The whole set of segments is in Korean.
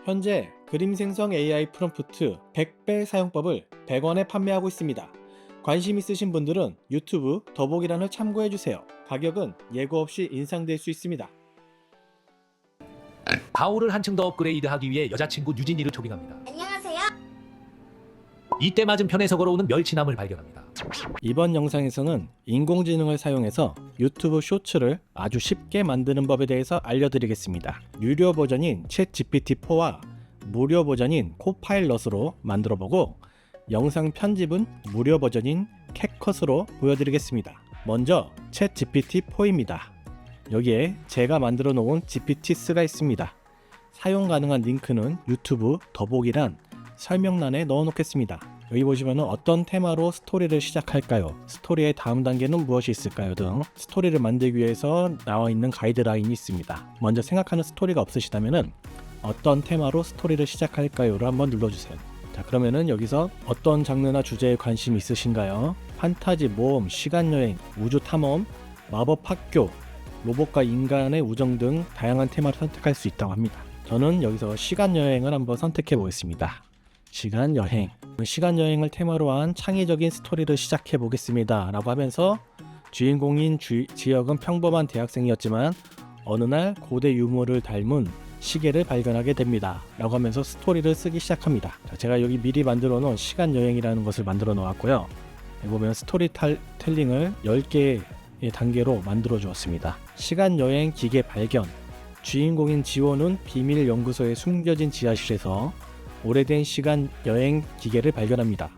현재 그림 생성 AI 프롬프트 100배 사용법을 100원에 판매하고 있습니다. 관심 있으신 분들은 유튜브 더보기란을 참고해주세요. 가격은 예고 없이 인상될 수 있습니다. 바오를 한층 더 업그레이드하기 위해 여자친구 유진이를 초빙합니다. 안녕하세요. 이때 맞은편에서 걸어오는 멸치남을 발견합니다. 이번 영상에서는 인공지능을 사용해서 유튜브 쇼츠를 아주 쉽게 만드는 법에 대해서 알려드리겠습니다. 유료 버전인 챗 GPT-4와 무료 버전인 코파일럿으로 만들어보고 영상 편집은 무료 버전인 캡컷으로 보여드리겠습니다. 먼저 챗 GPT-4입니다. 여기에 제가 만들어 놓은 GPT-3가 있습니다. 사용 가능한 링크는 유튜브 더보기란 설명란에 넣어 놓겠습니다. 여기 보시면 어떤 테마로 스토리를 시작할까요? 스토리의 다음 단계는 무엇이 있을까요? 등 스토리를 만들기 위해서 나와 있는 가이드라인이 있습니다. 먼저 생각하는 스토리가 없으시다면 어떤 테마로 스토리를 시작할까요?를 한번 눌러주세요. 자, 그러면은 여기서 어떤 장르나 주제에 관심 있으신가요? 판타지, 모험, 시간여행, 우주 탐험, 마법 학교, 로봇과 인간의 우정 등 다양한 테마를 선택할 수 있다고 합니다. 저는 여기서 시간여행을 한번 선택해 보겠습니다. 시간여행을 테마로 한 창의적인 스토리를 시작해 보겠습니다 라고 하면서 주인공인 지역은 평범한 대학생이었지만 어느 날 고대 유물을 닮은 시계를 발견하게 됩니다 라고 하면서 스토리를 쓰기 시작합니다. 자, 제가 여기 미리 만들어 놓은 시간여행이라는 것을 만들어 놓았고요. 여기 보면 스토리텔링을 10개의 단계로 만들어 주었습니다. 시간여행 기계 발견. 주인공인 지원은 비밀 연구소에 숨겨진 지하실에서 오래된 시간 여행 기계를 발견합니다.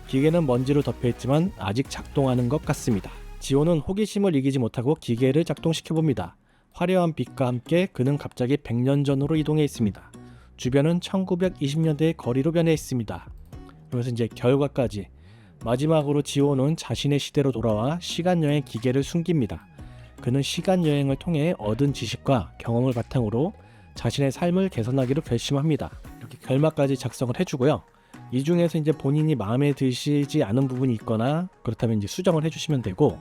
기계는 먼지로 덮여있지만 아직 작동하는 것 같습니다. 지호는 호기심을 이기지 못하고 기계를 작동시켜봅니다. 화려한 빛과 함께 그는 갑자기 100년 전으로 이동해 있습니다. 주변은 1920년대의 거리로 변해 있습니다. 그래서 이제 결과까지 마지막으로 지호는 자신의 시대로 돌아와 시간여행 기계를 숨깁니다. 그는 시간여행을 통해 얻은 지식과 경험을 바탕으로 자신의 삶을 개선하기로 결심합니다. 이렇게 결말까지 작성을 해주고요. 이 중에서 이제 본인이 마음에 드시지 않은 부분이 있거나 그렇다면 이제 수정을 해주시면 되고,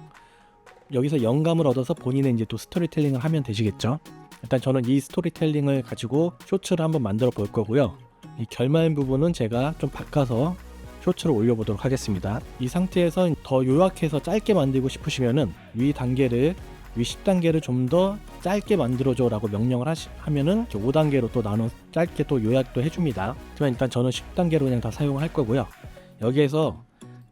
여기서 영감을 얻어서 본인의 이제 또 스토리텔링을 하면 되시겠죠. 일단 저는 이 스토리텔링을 가지고 쇼츠를 한번 만들어 볼 거고요. 이 결말 부분은 제가 좀 바꿔서 쇼츠를 올려보도록 하겠습니다. 이 상태에서 더 요약해서 짧게 만들고 싶으시면은 위 10단계를 좀 더 짧게 만들어줘 라고 명령을 하면은 5단계로 또 나눠 짧게 또 요약도 해줍니다. 하지만 일단 저는 10단계로 그냥 다 사용을 할 거고요. 여기에서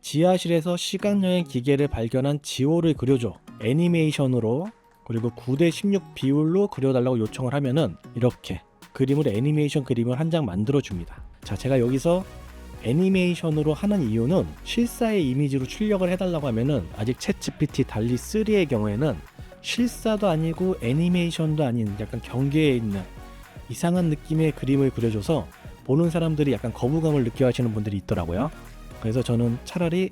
지하실에서 시간여행 기계를 발견한 지호를 그려줘, 애니메이션으로, 그리고 9:16 비율로 그려달라고 요청을 하면은 이렇게 애니메이션 그림을 한 장 만들어 줍니다. 자, 제가 여기서 애니메이션으로 하는 이유는 실사의 이미지로 출력을 해달라고 하면은 아직 챗 GPT 달리 3의 경우에는 실사도 아니고 애니메이션도 아닌 약간 경계에 있는 이상한 느낌의 그림을 그려줘서 보는 사람들이 약간 거부감을 느껴 하시는 분들이 있더라고요. 그래서 저는 차라리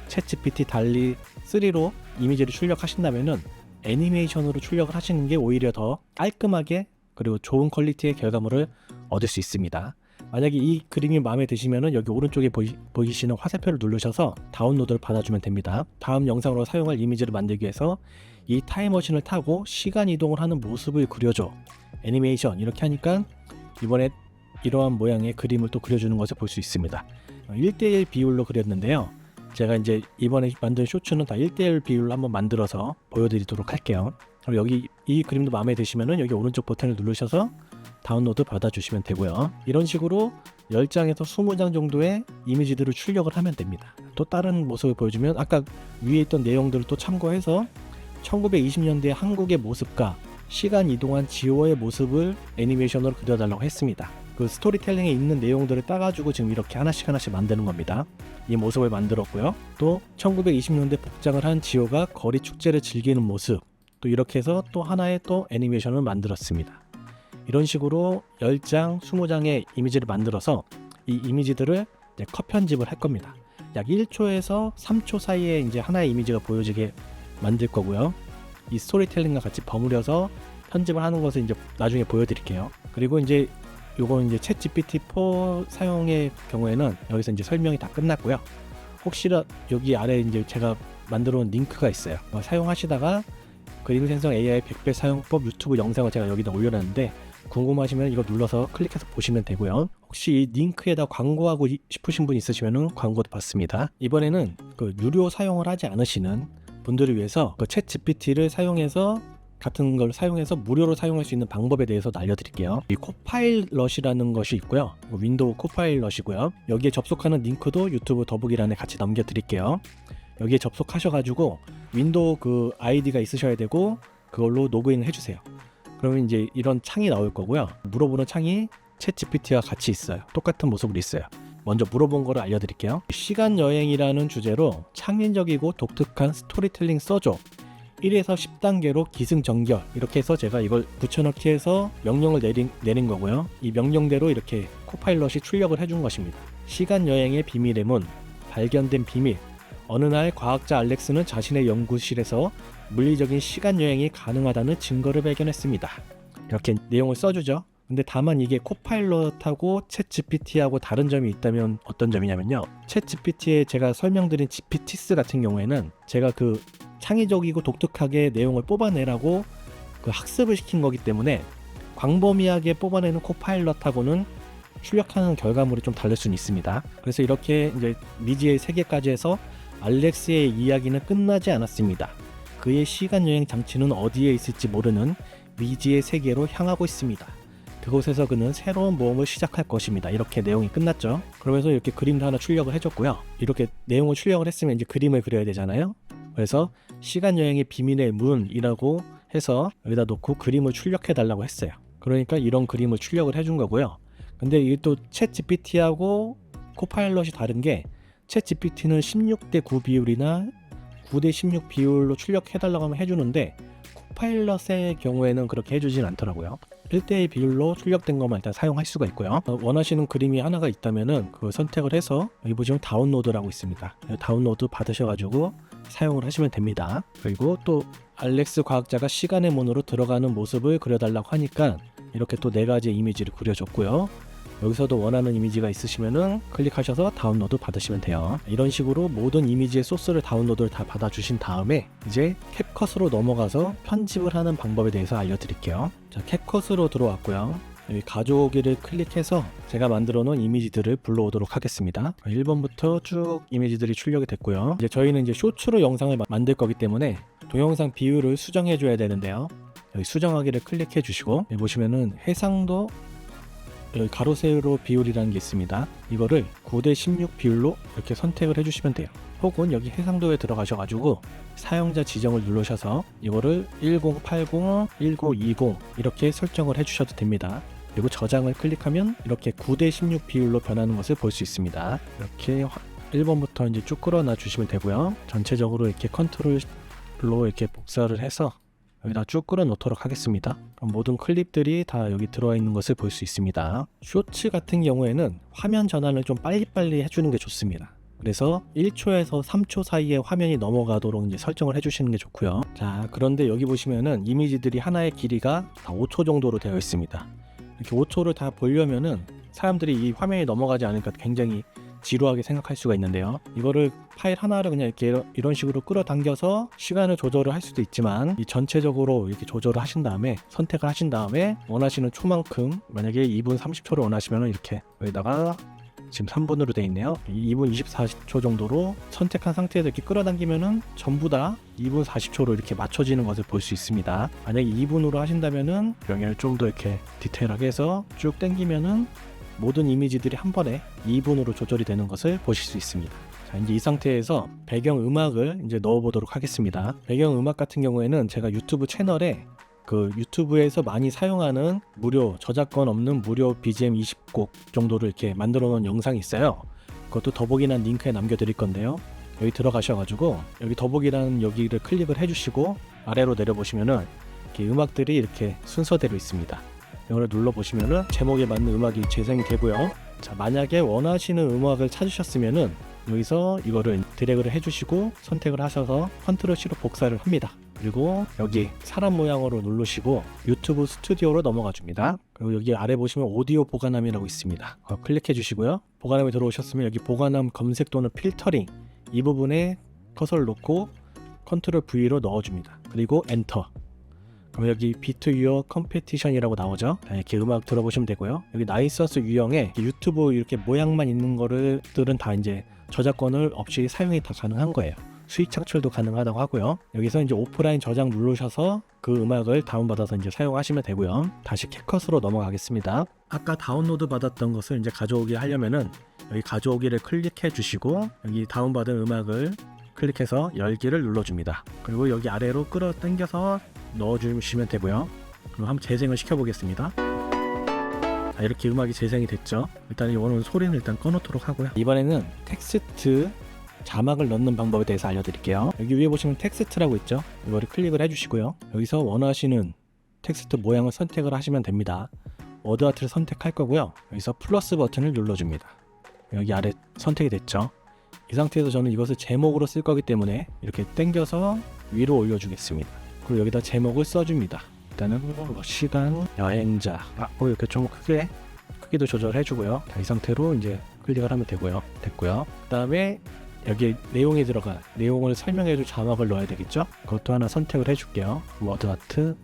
챗 GPT 달리 3로 이미지를 출력하신다면은 애니메이션으로 출력을 하시는 게 오히려 더 깔끔하게 그리고 좋은 퀄리티의 결과물을 얻을 수 있습니다. 만약에 이 그림이 마음에 드시면은 여기 오른쪽에 보이시는 화살표를 누르셔서 다운로드를 받아주면 됩니다. 다음 영상으로 사용할 이미지를 만들기 위해서 이 타임머신을 타고 시간 이동을 하는 모습을 그려줘, 애니메이션, 이렇게 하니까 이번에 이러한 모양의 그림을 또 그려주는 것을 볼 수 있습니다. 1:1 비율로 그렸는데요. 제가 이제 이번에 만든 쇼츠는 다 1:1 비율로 한번 만들어서 보여드리도록 할게요. 그럼 여기 이 그림도 마음에 드시면은 여기 오른쪽 버튼을 누르셔서 다운로드 받아주시면 되고요. 이런 식으로 10장에서 20장 정도의 이미지들을 출력을 하면 됩니다. 또 다른 모습을 보여주면 아까 위에 있던 내용들을 또 참고해서 1920년대 한국의 모습과 시간 이동한 지호의 모습을 애니메이션으로 그려달라고 했습니다. 그 스토리텔링에 있는 내용들을 따가지고 지금 이렇게 하나씩 만드는 겁니다. 이 모습을 만들었고요. 또 1920년대 복장을 한 지호가 거리 축제를 즐기는 모습, 또 이렇게 해서 또 하나의 또 애니메이션을 만들었습니다. 이런 식으로 10장, 20장의 이미지를 만들어서 이 이미지들을 이제 컷 편집을 할 겁니다. 약 1초에서 3초 사이에 이제 하나의 이미지가 보여지게 만들 거고요. 이 스토리텔링과 같이 버무려서 편집을 하는 것을 이제 나중에 보여드릴게요. 그리고 이제 요건 이제 챗 GPT-4 사용의 경우에는 여기서 이제 설명이 다 끝났고요. 혹시나 여기 아래 이제 제가 만들어 놓은 링크가 있어요. 사용하시다가 그림 생성 AI 100배 사용법 유튜브 영상을 제가 여기다 올려놨는데 궁금하시면 이거 눌러서 클릭해서 보시면 되고요. 혹시 이 링크에다 광고하고 싶으신 분 있으시면 광고도 받습니다. 이번에는 그 유료 사용을 하지 않으시는 분들을 위해서 그 챗 GPT를 사용해서 같은 걸 사용해서 무료로 사용할 수 있는 방법에 대해서 알려드릴게요. 이 코파일럿이라는 것이 있고요. 윈도우 코파일럿이고요. 여기에 접속하는 링크도 유튜브 더보기란에 같이 남겨드릴게요. 여기에 접속하셔가지고 윈도우 그 아이디가 있으셔야 되고 그걸로 로그인 해주세요. 그러면 이제 이런 창이 나올 거고요. 물어보는 창이 챗 GPT와 같이 있어요. 똑같은 모습으로 있어요. 먼저 물어본 거를 알려드릴게요. 시간 여행이라는 주제로 창의적이고 독특한 스토리텔링 써줘. 1에서 10단계로 기승전결 이렇게 해서 제가 이걸 붙여넣기 해서 명령을 내린 거고요. 이 명령대로 이렇게 코파일럿이 출력을 해준 것입니다. 시간 여행의 비밀의 문, 발견된 비밀. 어느 날 과학자 알렉스는 자신의 연구실에서 물리적인 시간 여행이 가능하다는 증거를 발견했습니다. 이렇게 내용을 써주죠. 근데 다만 이게 코파일럿하고 챗 GPT하고 다른 점이 있다면 어떤 점이냐면요. 챗 GPT에 제가 설명드린 GPTs 같은 경우에는 제가 그 창의적이고 독특하게 내용을 뽑아내라고 그 학습을 시킨 거기 때문에 광범위하게 뽑아내는 코파일럿하고는 출력하는 결과물이 좀 다를 수는 있습니다. 그래서 이렇게 이제 미지의 세계까지 해서 알렉스의 이야기는 끝나지 않았습니다. 그의 시간여행 장치는 어디에 있을지 모르는 미지의 세계로 향하고 있습니다. 그곳에서 그는 새로운 모험을 시작할 것입니다. 이렇게 내용이 끝났죠. 그러면서 이렇게 그림도 하나 출력을 해줬고요. 이렇게 내용을 출력을 했으면 이제 그림을 그려야 되잖아요. 그래서 시간여행의 비밀의 문이라고 해서 여기다 놓고 그림을 출력해 달라고 했어요. 그러니까 이런 그림을 출력을 해준 거고요. 근데 이게 또 챗 GPT하고 코파일럿이 다른 게 챗 GPT는 16대 9 비율이나 9대 16 비율로 출력해 달라고 하면 해주는데 코파일럿의 경우에는 그렇게 해주진 않더라고요. 1대1 비율로 출력된 것만 일단 사용할 수가 있고요. 원하시는 그림이 하나가 있다면은 그 선택을 해서 여기 보시면 다운로드라고 있습니다. 다운로드 받으셔가지고 사용을 하시면 됩니다. 그리고 또 알렉스 과학자가 시간의 문으로 들어가는 모습을 그려달라고 하니까 이렇게 또 4가지 이미지를 그려줬고요. 여기서도 원하는 이미지가 있으시면은 클릭하셔서 다운로드 받으시면 돼요. 이런 식으로 모든 이미지의 소스를 다운로드를 다 받아주신 다음에 이제 캡컷으로 넘어가서 편집을 하는 방법에 대해서 알려드릴게요. 자, 캡컷으로 들어왔고요. 여기 가져오기를 클릭해서 제가 만들어 놓은 이미지들을 불러오도록 하겠습니다. 1번부터 쭉 이미지들이 출력이 됐고요. 이제 저희는 이제 쇼츠로 영상을 만들 거기 때문에 동영상 비율을 수정해 줘야 되는데요. 여기 수정하기를 클릭해 주시고 여기 보시면은 해상도 여기 가로 세로 비율이라는 게 있습니다. 이거를 9대 16 비율로 이렇게 선택을 해주시면 돼요. 혹은 여기 해상도에 들어가셔가지고 사용자 지정을 누르셔서 이거를 1080, 1920 이렇게 설정을 해주셔도 됩니다. 그리고 저장을 클릭하면 이렇게 9대 16 비율로 변하는 것을 볼 수 있습니다. 이렇게 1번부터 이제 쭉 끌어놔 주시면 되고요. 전체적으로 이렇게 컨트롤로 이렇게 복사를 해서 여기다 쭉 끌어 놓도록 하겠습니다. 그럼 모든 클립들이 다 여기 들어와 있는 것을 볼 수 있습니다. 쇼츠 같은 경우에는 화면 전환을 좀 빨리빨리 해주는 게 좋습니다. 그래서 1초에서 3초 사이에 화면이 넘어가도록 이제 설정을 해주시는 게 좋고요. 자, 그런데 여기 보시면은 이미지들이 하나의 길이가 다 5초 정도로 되어 있습니다. 이렇게 5초를 다 보려면은 사람들이 이 화면이 넘어가지 않으니까 굉장히 지루하게 생각할 수가 있는데요. 이거를 파일 하나를 그냥 이렇게 이런 식으로 끌어당겨서 시간을 조절을 할 수도 있지만 이 전체적으로 이렇게 조절을 하신 다음에 선택을 하신 다음에 원하시는 초만큼 만약에 2분 30초를 원하시면 이렇게 여기다가 지금 3분으로 되어 있네요. 2분 24초 정도로 선택한 상태에서 이렇게 끌어당기면은 전부 다 2분 40초로 이렇게 맞춰지는 것을 볼 수 있습니다. 만약에 2분으로 하신다면은 영향을 좀 더 이렇게 디테일하게 해서 쭉 당기면은 모든 이미지들이 한 번에 2분으로 조절이 되는 것을 보실 수 있습니다. 자, 이제 이 상태에서 배경 음악을 이제 넣어보도록 하겠습니다. 배경 음악 같은 경우에는 제가 유튜브 채널에 그 유튜브에서 많이 사용하는 무료 저작권 없는 무료 BGM 20곡 정도를 이렇게 만들어 놓은 영상이 있어요. 그것도 더보기란 링크에 남겨드릴 건데요. 여기 들어가셔가지고 여기 더보기란 여기를 클릭을 해주시고 아래로 내려보시면은 이렇게 음악들이 이렇게 순서대로 있습니다. 이걸 눌러보시면은 제목에 맞는 음악이 재생이 되고요. 자, 만약에 원하시는 음악을 찾으셨으면은 여기서 이거를 드래그를 해주시고 선택을 하셔서 컨트롤 C로 복사를 합니다. 그리고 여기 사람 모양으로 누르시고 유튜브 스튜디오로 넘어가 줍니다. 그리고 여기 아래 보시면 오디오 보관함이라고 있습니다. 클릭해 주시고요. 보관함에 들어오셨으면 여기 보관함 검색 또는 필터링 이 부분에 커서를 놓고 컨트롤 V로 넣어줍니다. 그리고 엔터. 그럼 여기 비트 유어 컴페티션이라고 나오죠. 자, 이렇게 음악 들어보시면 되고요. 여기 나이서스 유형에 유튜브 이렇게 모양만 있는 거들은 다 이제 저작권을 없이 사용이 다 가능한 거예요. 수익 창출도 가능하다고 하고요. 여기서 이제 오프라인 저장 누르셔서 그 음악을 다운받아서 이제 사용하시면 되고요. 다시 캡컷으로 넘어가겠습니다. 아까 다운로드 받았던 것을 이제 가져오기 하려면은 여기 가져오기를 클릭해 주시고 여기 다운받은 음악을 클릭해서 열기를 눌러줍니다. 그리고 여기 아래로 끌어 당겨서 넣어주시면 되고요. 그럼 한번 재생을 시켜보겠습니다. 자, 이렇게 음악이 재생이 됐죠. 일단 이거는 소리는 일단 꺼놓도록 하고요. 이번에는 텍스트 자막을 넣는 방법에 대해서 알려드릴게요. 여기 위에 보시면 텍스트라고 있죠. 이거를 클릭을 해주시고요. 여기서 원하시는 텍스트 모양을 선택을 하시면 됩니다. 워드아트를 선택할 거고요. 여기서 플러스 버튼을 눌러줍니다. 여기 아래 선택이 됐죠. 이 상태에서 저는 이것을 제목으로 쓸 거기 때문에 이렇게 당겨서 위로 올려주겠습니다. 그리고 여기다 제목을 써줍니다. 일단은 시간 여행자 이렇게 좀 크기도 조절해주고요. 이 상태로 이제 클릭을 하면 되고요. 됐고요. 그 다음에 여기 내용이 들어간 내용을 설명해줄 자막을 넣어야 되겠죠. 그것도 하나 선택을 해줄게요. 워드 아트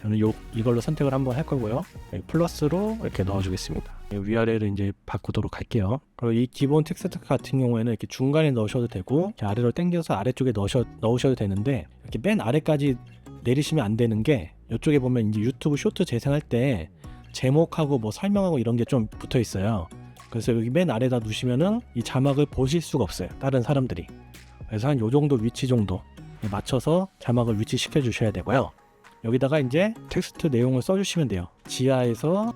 저는 이걸로 선택을 한번 할 거고요. 플러스로 이렇게 넣어주겠습니다. 위아래를 이제 바꾸도록 할게요. 그리고 이 기본 텍스트 같은 경우에는 이렇게 중간에 넣으셔도 되고 이렇게 아래로 당겨서 아래쪽에 넣으셔도 되는데 이렇게 맨 아래까지 내리시면 안 되는 게 이쪽에 보면 이제 유튜브 쇼트 재생할 때 제목하고 뭐 설명하고 이런 게 좀 붙어 있어요. 그래서 여기 맨 아래다 두시면은 이 자막을 보실 수가 없어요. 다른 사람들이. 그래서 한 요 정도 위치 정도 맞춰서 자막을 위치시켜 주셔야 되고요. 여기다가 이제 텍스트 내용을 써주시면 돼요. 지하에서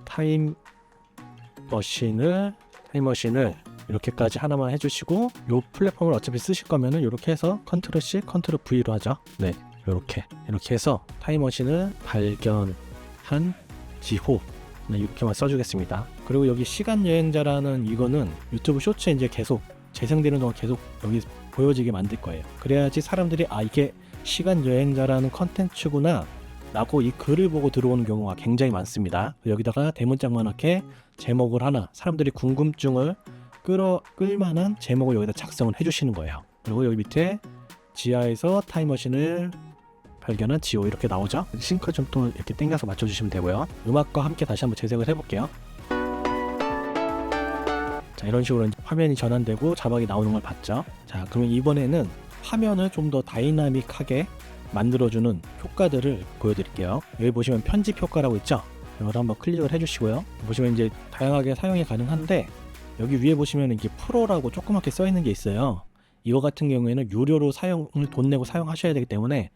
타임머신을 이렇게까지 하나만 해주시고 요 플랫폼을 어차피 쓰실 거면은 이렇게 해서 컨트롤 C, 컨트롤 V로 하죠. 네, 이렇게 해서 타임머신을 발견한 지호 이렇게만 써주겠습니다. 그리고 여기 시간 여행자라는 이거는 유튜브 쇼츠에 이제 계속 재생되는 동안 계속 여기 보여지게 만들 거예요. 그래야지 사람들이 이게 시간 여행자라는 컨텐츠구나 라고 이 글을 보고 들어오는 경우가 굉장히 많습니다. 여기다가 대문짝만하게 제목을 하나 사람들이 궁금증을 끌만한 제목을 여기다 작성을 해주시는 거예요. 그리고 여기 밑에 지하에서 타임머신을 발견한 지오 이렇게 나오죠. 싱크 좀 또 이렇게 당겨서 맞춰주시면 되고요. 음악과 함께 다시 한번 재생을 해볼게요. 자, 이런 식으로 이제 화면이 전환되고 자막이 나오는 걸 봤죠. 자, 그러면 이번에는 화면을 좀 더 다이나믹하게 만들어주는 효과들을 보여드릴게요. 여기 보시면 편집 효과라고 있죠. 이걸 한번 클릭을 해주시고요. 보시면 이제 다양하게 사용이 가능한데 여기 위에 보시면 이게 프로라고 조그맣게 써 있는 게 있어요. 이거 같은 경우에는 유료로 돈 내고 사용하셔야 되기 때문에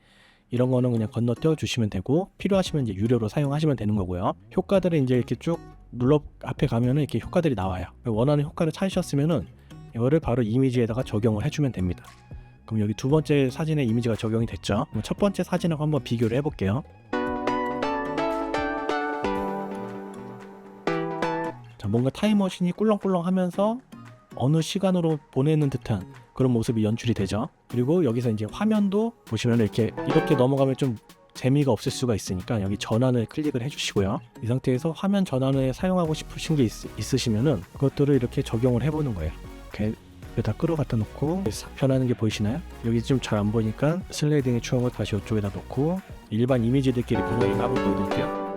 이런 거는 그냥 건너뛰어 주시면 되고 필요하시면 이제 유료로 사용하시면 되는 거고요. 효과들을 이제 이렇게 쭉 앞에 가면은 이렇게 효과들이 나와요. 원하는 효과를 찾으셨으면은 이거를 바로 이미지에다가 적용을 해주면 됩니다. 그럼 여기 두 번째 사진에 이미지가 적용이 됐죠. 그럼 첫 번째 사진하고 한번 비교를 해볼게요. 자, 뭔가 타임머신이 꿀렁꿀렁하면서 어느 시간으로 보내는 듯한 그런 모습이 연출이 되죠. 그리고 여기서 이제 화면도 보시면 이렇게 넘어가면 좀 재미가 없을 수가 있으니까 여기 전환을 클릭을 해주시고요. 이 상태에서 화면 전환을 사용하고 싶으신 게 있으시면은 그것들을 이렇게 적용을 해보는 거예요. 이렇게 다 끌어갖다 놓고 싹 변하는 게 보이시나요? 여기 좀 잘 안 보이니까 슬라이딩의 추억을 다시 이쪽에다 놓고 일반 이미지들끼리 변하는 값을 보여드릴게요.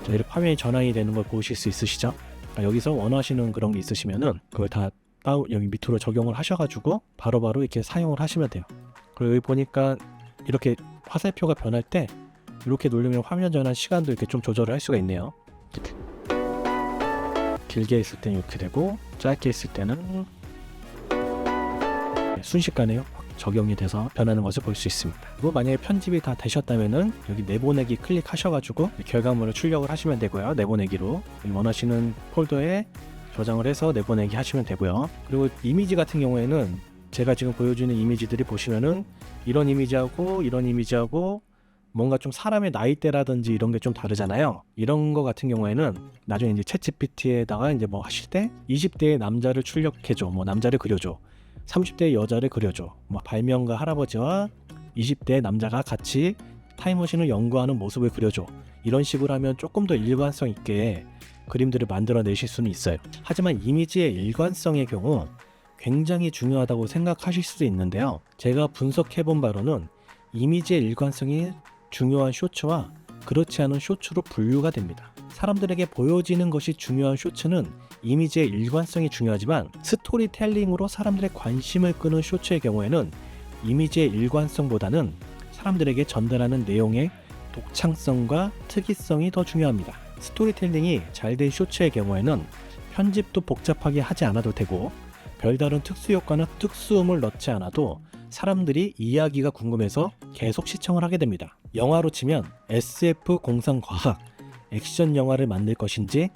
자, 이렇게 화면이 전환이 되는 걸 보실 수 있으시죠? 여기서 원하시는 그런 게 있으시면은 그걸 다 여기 밑으로 적용을 하셔가지고 바로바로 이렇게 사용을 하시면 돼요. 그리고 여기 보니까 이렇게 화살표가 변할 때 이렇게 누르면 화면 전환 시간도 이렇게 좀 조절을 할 수가 있네요. 길게 있을 때는 이렇게 되고 짧게 있을 때는 순식간에 적용이 돼서 변하는 것을 볼 수 있습니다. 그리고 만약에 편집이 다 되셨다면은 여기 내보내기 클릭하셔가지고 결과물을 출력을 하시면 되고요. 내보내기로 원하시는 폴더에 저장을 해서 내보내기 하시면 되고요. 그리고 이미지 같은 경우에는 제가 지금 보여주는 이미지들이 보시면은 이런 이미지하고 뭔가 좀 사람의 나이대라든지 이런 게 좀 다르잖아요. 이런 거 같은 경우에는 나중에 이제 챗GPT에다가 이제 뭐 하실 때 20대의 남자를 출력해줘, 뭐 남자를 그려줘, 30대의 여자를 그려줘, 뭐 발명가 할아버지와 20대의 남자가 같이 타임머신을 연구하는 모습을 그려줘. 이런 식으로 하면 조금 더 일관성 있게 그림들을 만들어내실 수는 있어요. 하지만 이미지의 일관성의 경우 굉장히 중요하다고 생각하실 수도 있는데요. 제가 분석해본 바로는 이미지의 일관성이 중요한 쇼츠와 그렇지 않은 쇼츠로 분류가 됩니다. 사람들에게 보여지는 것이 중요한 쇼츠는 이미지의 일관성이 중요하지만 스토리텔링으로 사람들의 관심을 끄는 쇼츠의 경우에는 이미지의 일관성보다는 사람들에게 전달하는 내용의 독창성과 특이성이 더 중요합니다. 스토리텔링이 잘 된 쇼츠의 경우에는 편집도 복잡하게 하지 않아도 되고 별다른 특수효과나 특수음을 넣지 않아도 사람들이 이야기가 궁금해서 계속 시청을 하게 됩니다. 영화로 치면 SF 공상과학, 액션 영화를 만들 것인지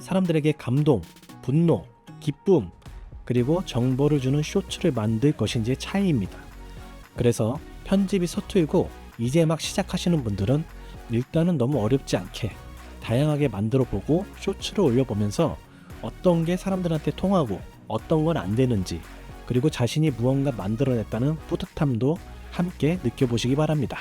사람들에게 감동, 분노, 기쁨, 그리고 정보를 주는 쇼츠를 만들 것인지의 차이입니다. 그래서 편집이 서툴고 이제 막 시작하시는 분들은 일단은 너무 어렵지 않게 다양하게 만들어 보고 쇼츠를 올려보면서 어떤 게 사람들한테 통하고 어떤 건 안 되는지, 그리고 자신이 무언가 만들어냈다는 뿌듯함도 함께 느껴보시기 바랍니다.